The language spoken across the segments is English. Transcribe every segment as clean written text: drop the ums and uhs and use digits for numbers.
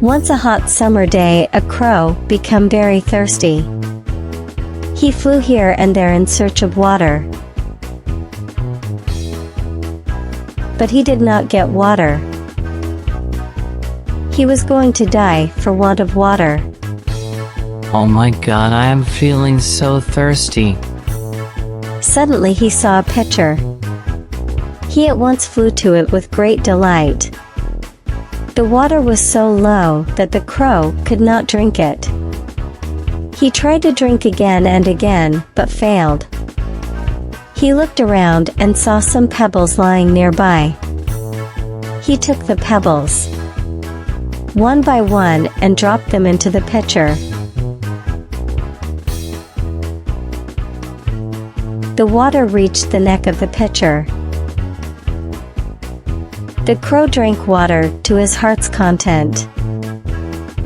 Once a hot summer day, a crow became very thirsty. He flew here and there in search of water. But he did not get water. He was going to die for want of water. Oh my God, I am feeling so thirsty. Suddenly he saw a pitcher. He at once flew to it with great delight. The water was so low that the crow could not drink it. He tried to drink again and again, but failed. He looked around and saw some pebbles lying nearby. He took the pebbles, one by one, and dropped them into the pitcher. The water reached the neck of the pitcher. The crow drank water to his heart's content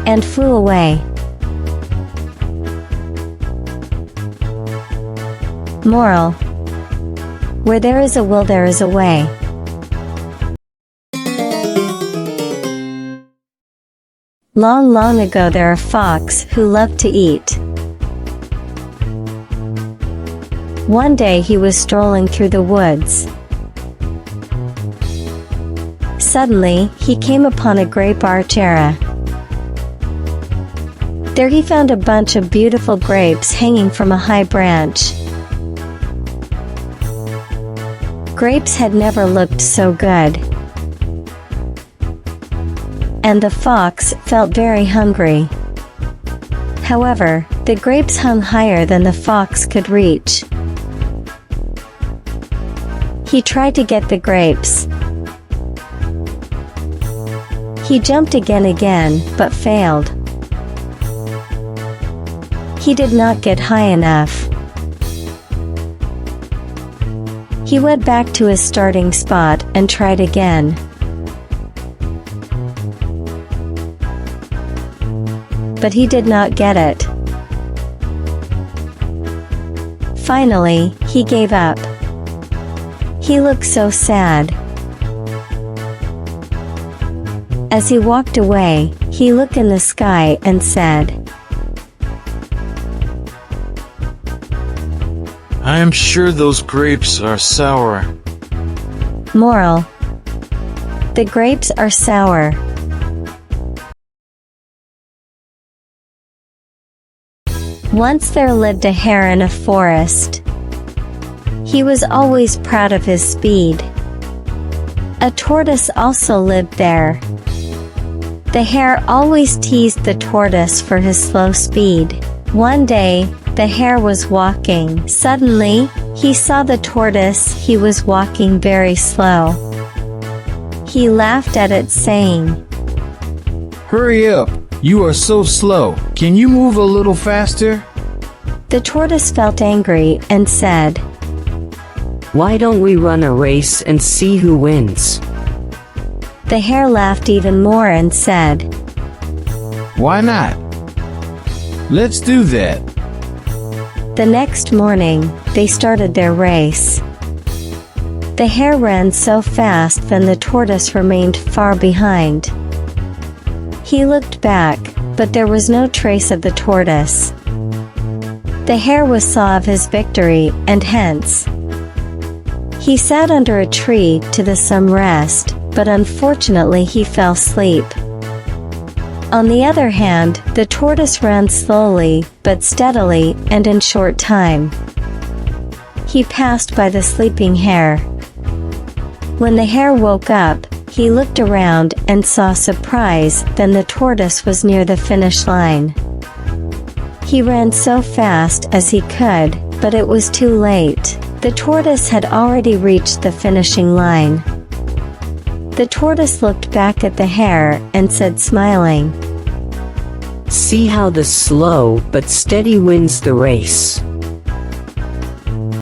and flew away. Moral: where there is a will, there is a way. Long, long ago there are fox who loved to eat. One day he was strolling through the woods. Suddenly, he came upon a grape archera. There he found a bunch of beautiful grapes hanging from a high branch. Grapes had never looked so good. And the fox felt very hungry. However, the grapes hung higher than the fox could reach. He tried to get the grapes. He jumped again, but failed. He did not get high enough. He went back to his starting spot and tried again. But he did not get it. Finally, he gave up. He looked so sad. As he walked away, he looked in the sky and said, I am sure those grapes are sour. Moral: the grapes are sour. Once there lived a hare in a forest. He was always proud of his speed. A tortoise also lived there. The hare always teased the tortoise for his slow speed. One day, the hare was walking. Suddenly, he saw the tortoise. He was walking very slow. He laughed at it, saying, Hurry up, you are so slow. Can you move a little faster? The tortoise felt angry and said, Why don't we run a race and see who wins? The hare laughed even more and said, Why not? Let's do that. The next morning, they started their race. The hare ran so fast that the tortoise remained far behind. He looked back, but there was no trace of the tortoise. The hare was saw of his victory, and hence he sat under a tree to the some rest, but unfortunately he fell asleep. On the other hand, the tortoise ran slowly, but steadily, and in short time he passed by the sleeping hare. When the hare woke up, he looked around and saw surprise, then the tortoise was near the finish line. He ran so fast as he could, but it was too late. The tortoise had already reached the finishing line. The tortoise looked back at the hare and said, smiling, See how the slow but steady wins the race.